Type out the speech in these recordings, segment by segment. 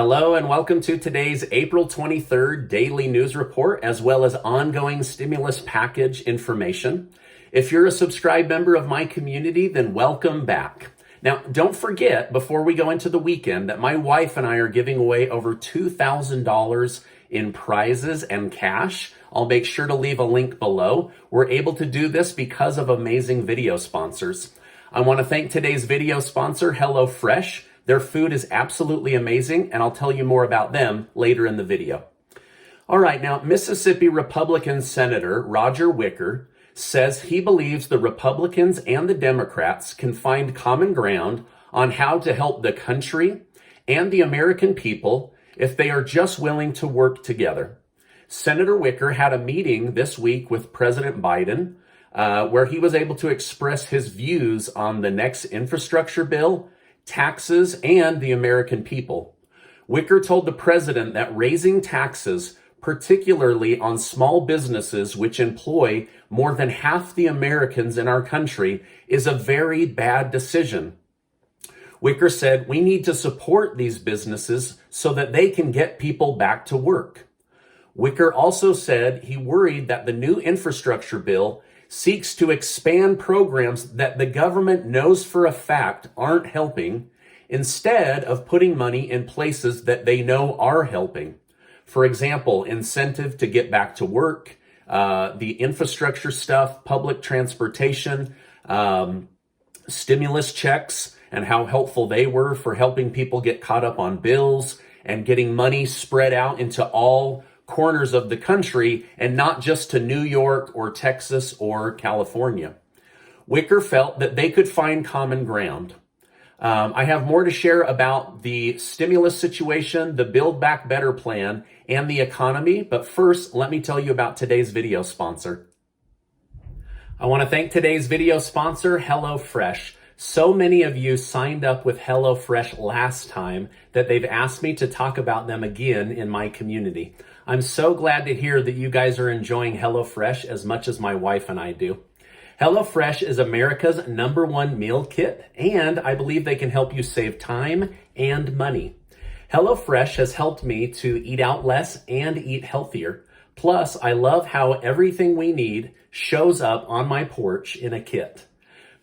Hello and welcome to today's April 23rd daily news report, as well as ongoing stimulus package information. If you're a subscribed member of my community, then welcome back. Now, don't forget, before we go into the weekend, that my wife and I are giving away over $2,000 in prizes and cash. I'll make sure to leave a link below. We're able to do this because of amazing video sponsors. I want to thank today's video sponsor, HelloFresh. Their food is absolutely amazing, and I'll tell you more about them later in the video. All right, now, Mississippi Republican Senator Roger Wicker says he believes the Republicans and the Democrats can find common ground on how to help the country and the American people if they are just willing to work together. Senator Wicker had a meeting this week with President Biden where he was able to express his views on the next infrastructure bill, taxes, and the American people. Wicker told the president that raising taxes, particularly on small businesses which employ more than half the Americans in our country, is a very bad decision. Wicker said we need to support these businesses so that they can get people back to work. Wicker also said he worried that the new infrastructure bill seeks to expand programs that the government knows for a fact aren't helping, instead of putting money in places that they know are helping. For example, incentive to get back to work, the infrastructure stuff, public transportation, stimulus checks, and how helpful they were for helping people get caught up on bills and getting money spread out into all corners of the country and not just to New York or Texas or California. Wicker felt that they could find common ground. I have more to share about the stimulus situation, the Build Back Better plan, and the economy. But first, let me tell you about today's video sponsor. I want to thank today's video sponsor, HelloFresh. So many of you signed up with HelloFresh last time that they've asked me to talk about them again in my community. I'm so glad to hear that you guys are enjoying HelloFresh as much as my wife and I do. HelloFresh is America's #1 meal kit, and I believe they can help you save time and money. HelloFresh has helped me to eat out less and eat healthier. Plus, I love how everything we need shows up on my porch in a kit.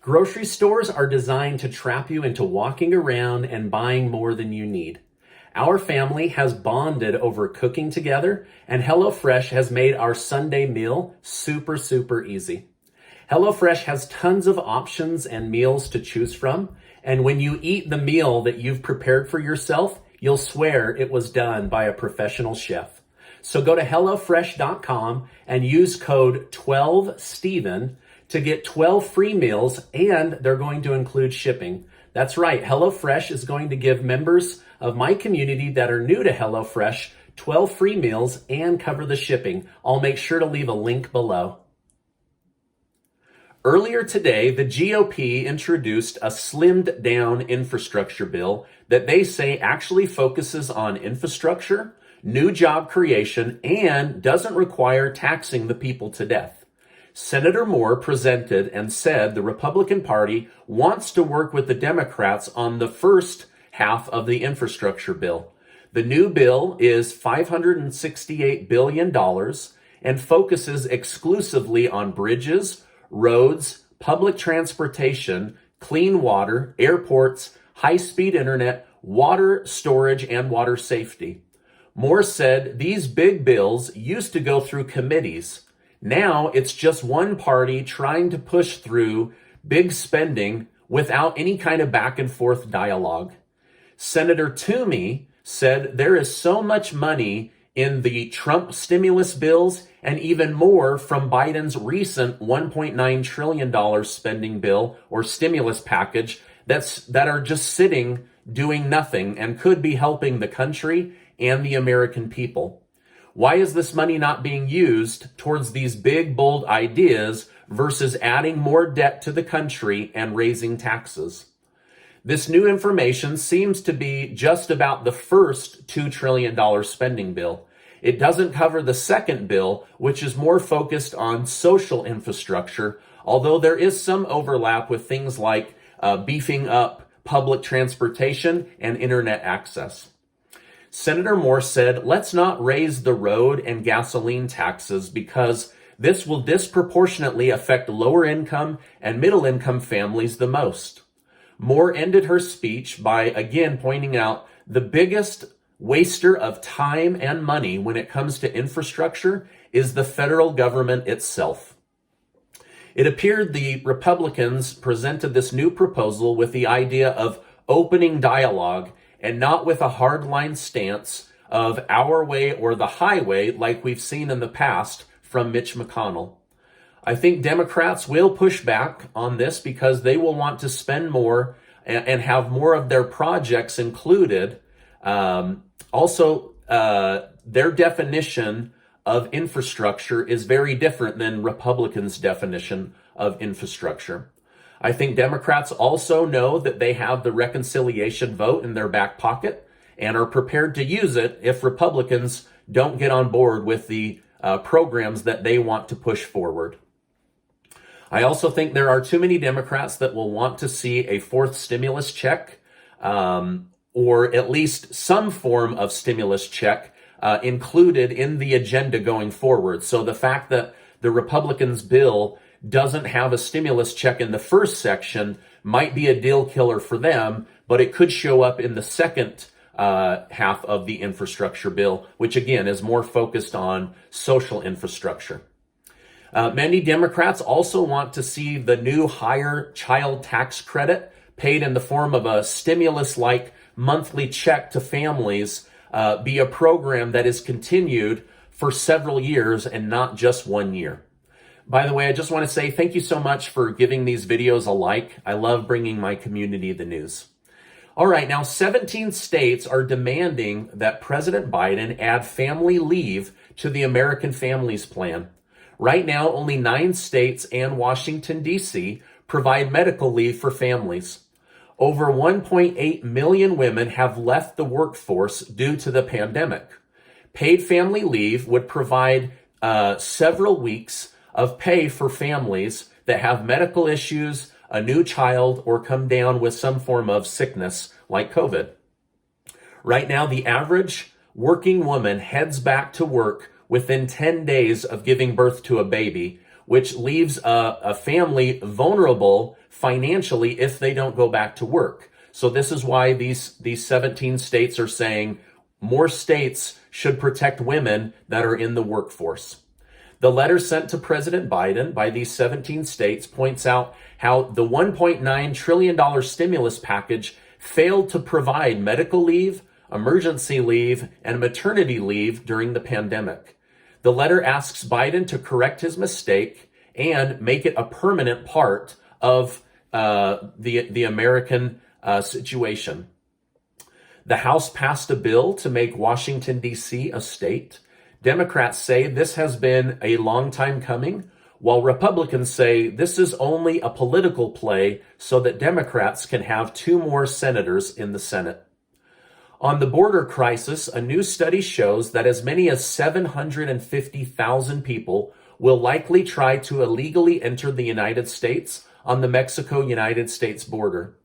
Grocery stores are designed to trap you into walking around and buying more than you need. Our family has bonded over cooking together, and HelloFresh has made our Sunday meal super, super easy. HelloFresh has tons of options and meals to choose from, and when you eat the meal that you've prepared for yourself, you'll swear it was done by a professional chef. So go to HelloFresh.com and use code 12STEVEN to get 12 free meals, and they're going to include shipping. That's right, HelloFresh is going to give members of my community that are new to HelloFresh 12 free meals and cover the shipping. I'll make sure to leave a link below. Earlier today, the GOP introduced a slimmed down infrastructure bill that they say actually focuses on infrastructure, new job creation, and doesn't require taxing the people to death. Senator Moore presented and said the Republican Party wants to work with the Democrats on the first half of the infrastructure bill. The new bill is $568 billion and focuses exclusively on bridges, roads, public transportation, clean water, airports, high-speed internet, water storage, and water safety. Moore said these big bills used to go through committees. Now it's just one party trying to push through big spending without any kind of back and forth dialogue. Senator Toomey said there is so much money in the Trump stimulus bills and even more from Biden's recent $1.9 trillion spending bill or stimulus package that are just sitting doing nothing and could be helping the country and the American people. Why is this money not being used towards these big, bold ideas versus adding more debt to the country and raising taxes? This new information seems to be just about the first $2 trillion spending bill. It doesn't cover the second bill, which is more focused on social infrastructure, although there is some overlap with things like beefing up public transportation and internet access. Senator Moore said, let's not raise the road and gasoline taxes because this will disproportionately affect lower income and middle income families the most. Moore ended her speech by again pointing out the biggest waster of time and money when it comes to infrastructure is the federal government itself. It appeared the Republicans presented this new proposal with the idea of opening dialogue and not with a hardline stance of our way or the highway like we've seen in the past from Mitch McConnell. I think Democrats will push back on this because they will want to spend more and have more of their projects included. Their definition of infrastructure is very different than Republicans' definition of infrastructure. I think Democrats also know that they have the reconciliation vote in their back pocket and are prepared to use it if Republicans don't get on board with the programs that they want to push forward. I also think there are too many Democrats that will want to see a fourth stimulus check, or at least some form of stimulus check included in the agenda going forward. So the fact that the Republicans' bill doesn't have a stimulus check in the first section might be a deal killer for them, but it could show up in the second half of the infrastructure bill, which again is more focused on social infrastructure. Many Democrats also want to see the new higher child tax credit paid in the form of a stimulus-like monthly check to families be a program that is continued for several years and not just 1 year. By the way, I just want to say thank you so much for giving these videos a like. I love bringing my community the news. All right, now 17 states are demanding that President Biden add family leave to the American Families Plan. Right now, only 9 states and Washington, D.C. provide medical leave for families. Over 1.8 million women have left the workforce due to the pandemic. Paid family leave would provide several weeks of pay for families that have medical issues, a new child, or come down with some form of sickness like COVID. Right now, the average working woman heads back to work within 10 days of giving birth to a baby, which leaves a family vulnerable financially if they don't go back to work. So this is why these 17 states are saying more states should protect women that are in the workforce. The letter sent to President Biden by these 17 states points out how the $1.9 trillion stimulus package failed to provide medical leave, emergency leave, and maternity leave during the pandemic. The letter asks Biden to correct his mistake and make it a permanent part of the American situation. The House passed a bill to make Washington, D.C. a state. Democrats say this has been a long time coming, while Republicans say this is only a political play so that Democrats can have 2 more senators in the Senate. On the border crisis, a new study shows that as many as 750,000 people will likely try to illegally enter the United States on the Mexico-United States border.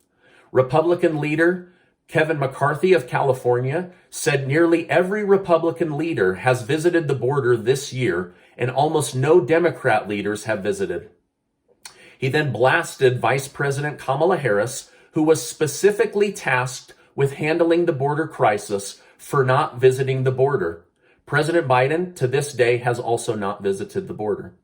Republican leader Kevin McCarthy of California said nearly every Republican leader has visited the border this year, and almost no Democrat leaders have visited. He then blasted Vice President Kamala Harris, who was specifically tasked with handling the border crisis, for not visiting the border. President Biden, to this day, has also not visited the border.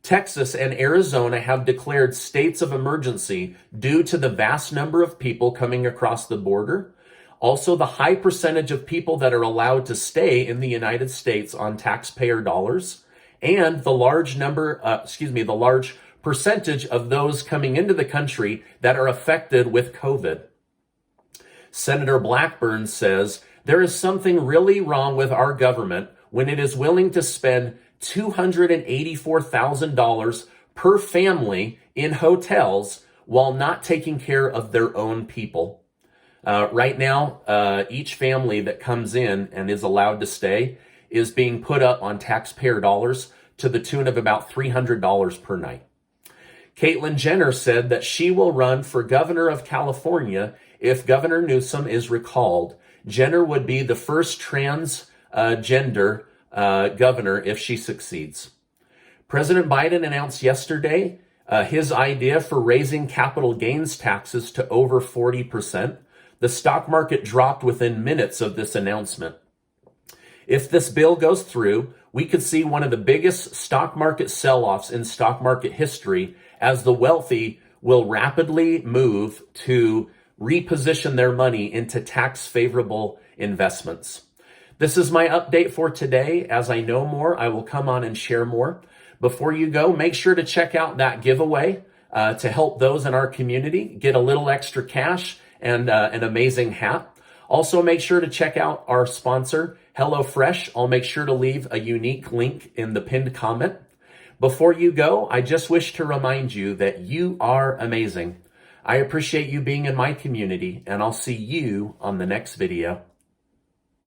Texas and Arizona have declared states of emergency due to the vast number of people coming across the border. Also, the high percentage of people that are allowed to stay in the United States on taxpayer dollars, and the large percentage of those coming into the country that are affected with COVID. Senator Blackburn says there is something really wrong with our government when it is willing to spend $284,000 per family in hotels while not taking care of their own people. Right now, each family that comes in and is allowed to stay is being put up on taxpayer dollars to the tune of about $300 per night. Caitlyn Jenner said that she will run for governor of California if Governor Newsom is recalled. Jenner would be the first transgender governor if she succeeds. President Biden announced yesterday his idea for raising capital gains taxes to over 40%. The stock market dropped within minutes of this announcement. If this bill goes through, we could see one of the biggest stock market sell-offs in stock market history, as the wealthy will rapidly move to reposition their money into tax-favorable investments. This is my update for today. As I know more, I will come on and share more. Before you go, make sure to check out that giveaway to help those in our community get a little extra cash and an amazing hat. Also, make sure to check out our sponsor, HelloFresh. I'll make sure to leave a unique link in the pinned comment. Before you go, I just wish to remind you that you are amazing. I appreciate you being in my community, and I'll see you on the next video.